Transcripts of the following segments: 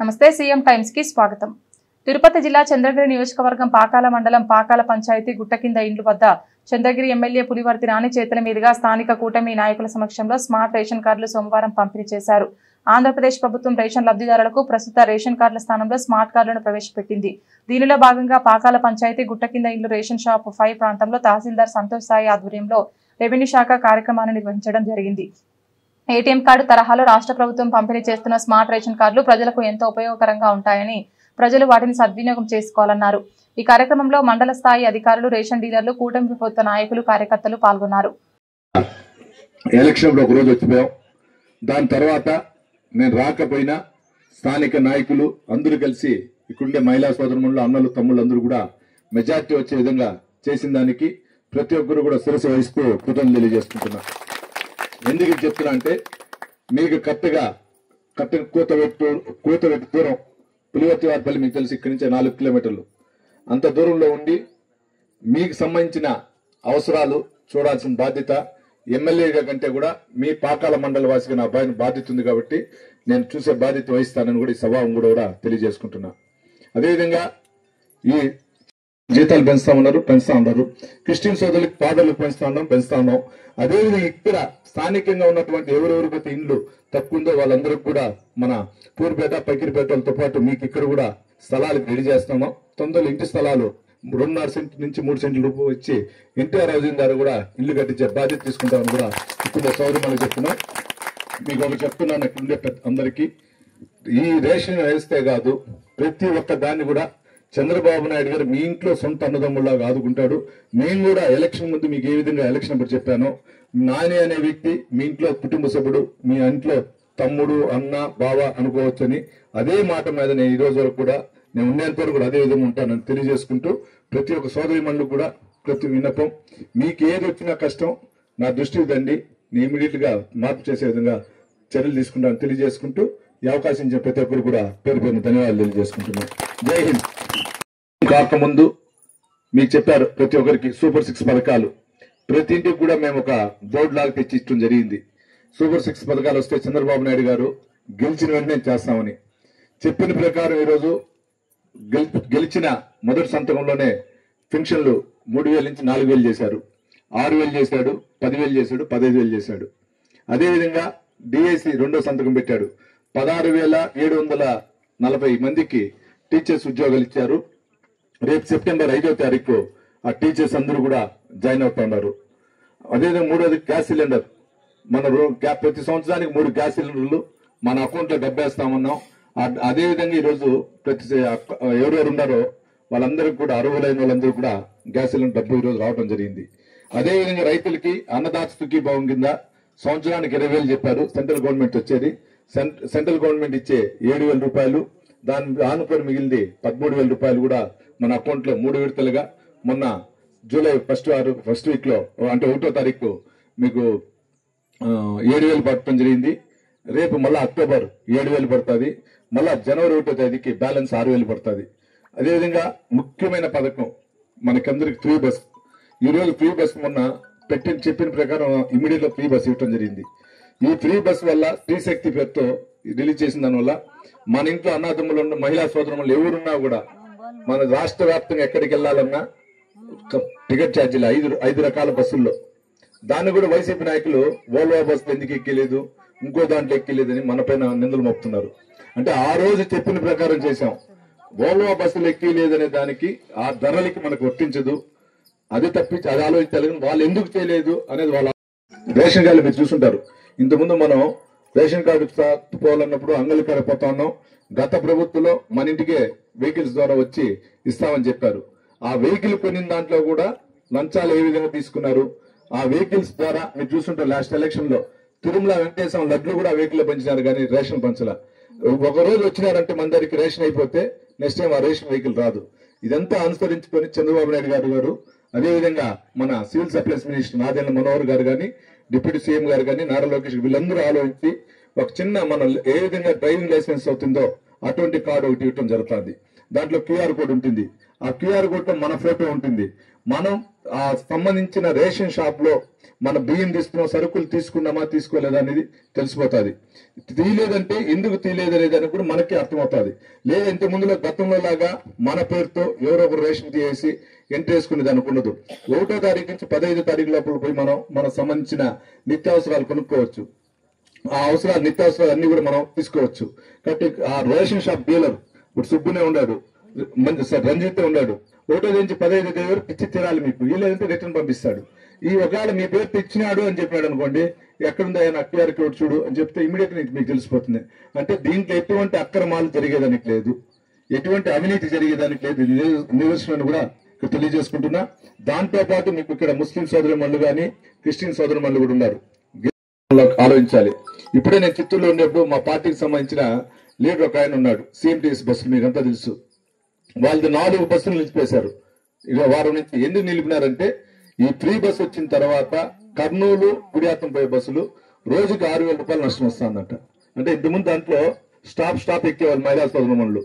నమస్తే CM times కి స్వాగతం. తిరుపతి జిల్లా చంద్రగిరి నియోజకవర్గం పాకాల మండలం పాకాల పంచాయతీ గుట్ట కింద ఇండ్లు వద్ద చంద్రగిరి ఎమ్మెల్యే పులివర్తి రాణి చేతుల మీదుగా స్థానిక కూటమి నాయకుల సమక్షంలో స్మార్ట్ రేషన్ కార్డులు సోమవారం పంపిణీ చేశారు. ఆంధ్రప్రదేశ్ ప్రభుత్వం రేషన్ లబ్ధిదారులకు ప్రస్తుత రేషన్ కార్డుల స్థానంలో స్మార్ట్ కార్డులను ప్రవేశపెట్టింది. దీనిలో భాగంగా పాకాల పంచాయతీ గుట్ట కింద ఇండ్లు రేషన్ షాప్ 5 ప్రాంతంలో తహసీల్దార్ సంతోష్ సాయి ఆధ్వర్యంలో రెవెన్యూ శాఖ కార్యక్రమాన్ని నిర్వహించడం జరిగింది. ఏటీఎం కార్డు తరహాలో రాష్ట్ర ప్రభుత్వం పంపిణీ చేస్తున్న స్మార్ట్ రేషన్ కార్డులు ప్రజలకు ఎంతో ఉపయోగకరంగా ఉంటాయని, ప్రజలు వాటిని సద్వినియోగం చేసుకోవాలన్నారు. ఈ కార్యక్రమంలో మండల స్థాయి అధికారులు, రేషన్ డీలర్లు, కూటమి ప్రభుత్వ నాయకులు, కార్యకర్తలు పాల్గొన్నారు. ఎలక్షన్ లో ఒకరోజు వచ్చిపోయాం. దాని తర్వాత నేను రాకపోయినా స్థానిక నాయకులు అందరూ కలిసి ఇక్కడుండే మహిళా సోదరులు, అన్నలు, తమ్ముళ్ళు అందరూ కూడా మెజార్టీ వచ్చే విధంగా చేసిన దానికి ప్రతి ఒక్కరు కూడా శిరస్సు వహిస్తూ కృతజ్ఞతలు తెలియజేసుకుంటున్నా. ఎందుకు చెప్తున్నా అంటే, మీకు కరెక్ట్గా కూతవెట్టు దూరం పులివర్తి వారిపల్లి మీకు తెలిసి ఇక్కడి నుంచి 4 కిలోమీటర్లు అంత దూరంలో ఉండి మీకు సంబంధించిన అవసరాలు చూడాల్సిన బాధ్యత ఎమ్మెల్యేగా కంటే కూడా మీ పాకాల మండల వాసిగా నా బాధ్యత ఉంది కాబట్టి నేను చూసే బాధ్యత వహిస్తానని కూడా ఈ సభావం కూడా తెలియజేసుకుంటున్నా. అదేవిధంగా ఈ జీతాలు పెంచుతా ఉన్నారు. క్రిస్టియన్ సోదరులకు ఫాదర్లకు పెంచుతా ఉన్నాం. అదేవిధంగా ఇక్కడ స్థానికంగా ఉన్నటువంటి ఎవరెవరికైతే ఇండ్లు తక్కువ ఉందో వాళ్ళందరికీ కూడా మన పూర్పేట, పకిరిపేటలతో పాటు మీకు ఇక్కడ కూడా స్థలాలకు రెడీ చేస్తున్నాం. తొందరలో ఇంటి స్థలాలు 2.5 సెంట్లు నుంచి 3 సెంట్ల రూపాయలు ఇచ్చి ఎన్టీఆర్ హౌసింగ్ ద్వారా కూడా ఇల్లు కట్టించే బాధ్యత తీసుకుంటామని కూడా ఇక్కడ సౌదరులకు చెప్తున్నాం. మీకు ఒకటి చెప్తున్నాను, ఇక్కడ ఉండే అందరికీ ఈ రేషన్ వేస్తే కాదు, ప్రతి ఒక్క దాన్ని కూడా చంద్రబాబు నాయుడు గారు మీ ఇంట్లో సొంత అన్నదమ్ముళ్ళగా ఆదుకుంటాడు. నేను కూడా ఎలక్షన్ ముందు మీకు ఏ విధంగా ఎలక్షన్ అప్పుడు చెప్పాను, నాని అనే వ్యక్తి మీ ఇంట్లో కుటుంబ సభ్యుడు, మీ ఇంట్లో తమ్ముడు, అన్న, బావ అనుకోవచ్చని అదే మాట మీద నేను ఈ రోజు వరకు కూడా నేను ఉండేంత వరకు కూడా అదే విధంగా ఉంటానని తెలియజేసుకుంటూ, ప్రతి ఒక్క సోదరి మండలి కూడా ప్రతి విన్నపం, మీకు ఏది వచ్చినా కష్టం నా దృష్టికి దండి, నేను ఇమీడియట్ గా మార్పు చేసే విధంగా చర్యలు తీసుకుంటానని తెలియజేసుకుంటూ ఈ అవకాశం ఇచ్చిన ప్రతి ఒక్కరు కూడా పేరు పేరున ధన్యవాదాలు తెలియజేసుకుంటున్నాను. జై హింద్. కాకముందు మీకు చెప్పారు ప్రతి ఒక్కరికి సూపర్ 6 పథకాలు ప్రతి ఇంటికి కూడా మేము ఒక బోర్డు లాగా తెచ్చి ఇచ్చడం జరిగింది. సూపర్ 6 పథకాలు వస్తే చంద్రబాబు నాయుడు గారు గెలిచిన వెంటనే చేస్తామని చెప్పిన ప్రకారం ఈరోజు గెలిచిన మొదటి సంతకంలోనే పెన్షన్లు 3,000 నుంచి 4,000 చేశారు, 6,000 చేశాడు, 10,000 చేశాడు, 15,000 చేశాడు. అదేవిధంగా డిఐసి రెండో సంతకం పెట్టాడు, 16,740 మందికి టీచర్స్ ఉద్యోగాలు ఇచ్చారు. రేపు సెప్టెంబర్ 5వ తారీఖు ఆ టీచర్స్ అందరూ కూడా జాయిన్ అవుతా ఉన్నారు. అదేవిధంగా మూడోది గ్యాస్ సిలిండర్, మన ప్రతి సంవత్సరానికి 3 గ్యాస్ సిలిండర్లు మన అకౌంట్ లో డబ్బేస్తామన్నాం. అదేవిధంగా ఈరోజు ప్రతి ఎవరెవరు ఉన్నారో వాళ్ళందరికీ కూడా అర్హులైన వాళ్ళందరూ కూడా గ్యాస్ సిలిండర్ డబ్బు ఈరోజు రావడం జరిగింది. అదేవిధంగా రైతులకి అన్నదాత సుఖీభావం కింద సంవత్సరానికి 20,000 చెప్పారు. సెంట్రల్ గవర్నమెంట్ వచ్చేది, సెంట్రల్ గవర్నమెంట్ ఇచ్చే 7,000 రూపాయలు, దాని ఆనుకొని మిగిలింది 13,000 రూపాయలు కూడా మన అకౌంట్ లో 3 విడతలుగా మొన్న జూలై ఫస్ట్ వీక్ లో అంటే 1వ తారీఖు మీకు 7,000 పడటం జరిగింది. రేపు మళ్ళా అక్టోబర్ 7,000 పడుతుంది. మళ్ళా జనవరి 1వ తేదీకి బ్యాలెన్స్ 6,000 పడుతుంది. అదేవిధంగా ముఖ్యమైన పథకం మనకందరికి ఫ్రీ బస్. ఈ రోజు ఫ్రీ బస్ మొన్న చెప్పిన ప్రకారం ఇమీడియట్ గా ఫ్రీ బస్ ఇవ్వడం జరిగింది. ఈ ఫ్రీ బస్ వల్ల స్త్రీ శక్తి పేరుతో రిలీజ్ చేసిన దానివల్ల మన ఇంట్లో అన్నదమ్ములు ఉన్న మహిళా సోదరులు ఎవరున్నా కూడా మన రాష్ట్ర వ్యాప్తంగా ఎక్కడికి వెళ్లాలన్నా టికెట్ ఛార్జీలు 5 రకాల బస్సుల్లో, దాన్ని కూడా వైసీపీ నాయకులు వోల్వో బస్సులు ఎందుకు ఎక్కలేదు, ఇంకో దాంట్లో ఎక్కలేదని మన పైన నిందలు మోపుతున్నారు. అంటే ఆ రోజు చెప్పిన ప్రకారం చేశాం. వోల్వో బస్సులు ఎక్కలేదనే దానికి ఆ ధరలకి మనకు వర్తించదు, అది తప్పించి అది ఆలోచించాలి. వాళ్ళు ఎందుకు చేయలేదు అనేది వాళ్ళ రేషన్ కార్డు మీరు చూసుంటారు. ఇంతకుముందు మనం రేషన్ కార్డు పోవాలన్నప్పుడు అంగళికాడ పోతా ఉన్నాం. గత ప్రభుత్వంలో మన ఇంటికే వెహికల్స్ ద్వారా వచ్చి ఇస్తామని చెప్పారు. ఆ వెహికల్ కొనిన దాంట్లో కూడా లంచాలు ఏ విధంగా తీసుకున్నారు. ఆ వెహికల్స్ ద్వారా మీరు చూస్తుంటారు, లాస్ట్ ఎలక్షన్ లో తిరుమల వెంకటేశ్వర లడ్లు కూడా వెహికల్ పంచినారు, కానీ రేషన్ పంచల. ఒక రోజు వచ్చినారంటే మన దగ్గరికి రేషన్ అయిపోతే నెక్స్ట్ టైం ఆ రేషన్ వెహికల్ రాదు. ఇదంతా అనుసరించుకొని చంద్రబాబు నాయుడు గారు అదేవిధంగా మన civil supplies minister Nadendla Manohar గారు కానీ, డిప్యూటీ సీఎం గారు కానీ, నారా లోకేష్ వీళ్ళందరూ ఆలోచించి ఒక చిన్న మన ఏ విధంగా డ్రైవింగ్ లైసెన్స్ అవుతుందో అటువంటి కార్డు ఒకటి ఇవ్వడం జరుగుతుంది. దాంట్లో క్యూఆర్ కోడ్ ఉంటుంది. ఆ క్యూఆర్ కోడ్ లో మన ఫోటో ఉంటుంది. మనం ఆ సంబంధించిన రేషన్ షాప్ లో మన బియ్యం తీసుకున్నాం, సరుకులు తీసుకున్నామా తీసుకోలేదా అనేది తెలిసిపోతుంది. తీయలేదంటే ఎందుకు తీయలేదు అనేది అని కూడా మనకి అర్థమవుతుంది. లేదంటే ముందులో గతంలో లాగా మన పేరుతో ఎవరో ఒకరు రేషన్ తీసేసి ఎంట్రీ వేసుకునేది అనుకున్నదు. 1వ తారీఖు నుంచి 15వ తారీఖు లోపల పోయి మనకు సంబంధించిన నిత్యావసరాలు కొనుక్కోవచ్చు. ఆ అవసరాలు నిత్యావసరాలు అన్ని కూడా మనం తీసుకోవచ్చు. కాబట్టి ఆ రేషన్ షాప్ డీలర్ ఇప్పుడు సుబ్బునే ఉన్నాడు, రంజిత్ ఉన్నాడు, 1వ నుంచి 15వ తేదీ వరకు ఇచ్చి తీరాలి మీకు, లేదంటే రిటర్న్ పంపిస్తాడు. ఈ ఒకవేళ మీ పేరు ఇచ్చినాడు అని చెప్పాడు అనుకోండి, ఎక్కడుందా ఆయన అక్యూఆర్ కోడ్ చూడు అని చెప్తే ఇమీడియట్ మీకు తెలిసిపోతుంది. అంటే దీంట్లో ఎటువంటి అక్రమాలు జరిగేదానికి లేదు, ఎటువంటి అవినీతి జరిగేదానికి లేదు, నిదర్శనాన్ని కూడా ఇక్కడ తెలియజేసుకుంటున్నా. దాంతో పాటు మీకు ఇక్కడ ముస్లిం సోదరుమణులు కానీ క్రిస్టియన్ సోదరుమణులు కూడా ఉన్నారు. ఆలోచించాలి. ఇప్పుడే నేను చిత్తూరులో ఉండేప్పుడు మా పార్టీకి సంబంధించిన లీడర్ ఒక ఆయన ఉన్నాడు, సిఎంటీఎస్ బస్సులు మీకు అంతా తెలుసు. వాళ్ళది 4 బస్సులు నిలిపివేశారు. ఇక వారం నుంచి ఎందుకు నిలిపినారంటే ఈ ఫ్రీ బస్సు వచ్చిన తర్వాత కర్నూలు గుడియాత్తం పోయే బస్సులు రోజుకి 6,000 రూపాయలు నష్టం వస్తుందంట. అంటే ఇంతకుముందు దాంట్లో స్టాప్ ఎక్కేవాళ్ళు మహిళా సోదరుమణులు.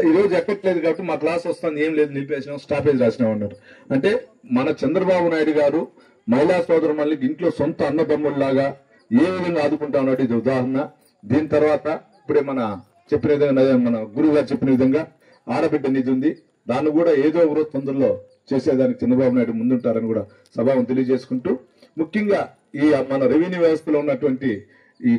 ఈ రోజు ఎక్కట్లేదు కాబట్టి మా క్లాస్ వస్తుంది, ఏం లేదు నిలిపేసినాం, స్టాపేజ్ రాసినాం అన్నారు. అంటే మన చంద్రబాబు నాయుడు గారు మహిళా సోదరుమణులకి ఇంట్లో సొంత అన్నదమ్ముల్లాగా ఏ విధంగా ఆదుకుంటా ఉన్నాడు, ఇది ఉదాహరణ. దీని తర్వాత ఇప్పుడే మన చెప్పిన విధంగా, మన గురువు గారు చెప్పిన విధంగా ఆడబిడ్డ నిధి ఉంది. దాన్ని కూడా ఏదో ఒక రోజు తొందరలో చేసేదానికి చంద్రబాబు నాయుడు ముందుంటారని కూడా సభను తెలియజేసుకుంటూ, ముఖ్యంగా ఈ మన రెవెన్యూ వ్యవస్థలో ఉన్నటువంటి ఈ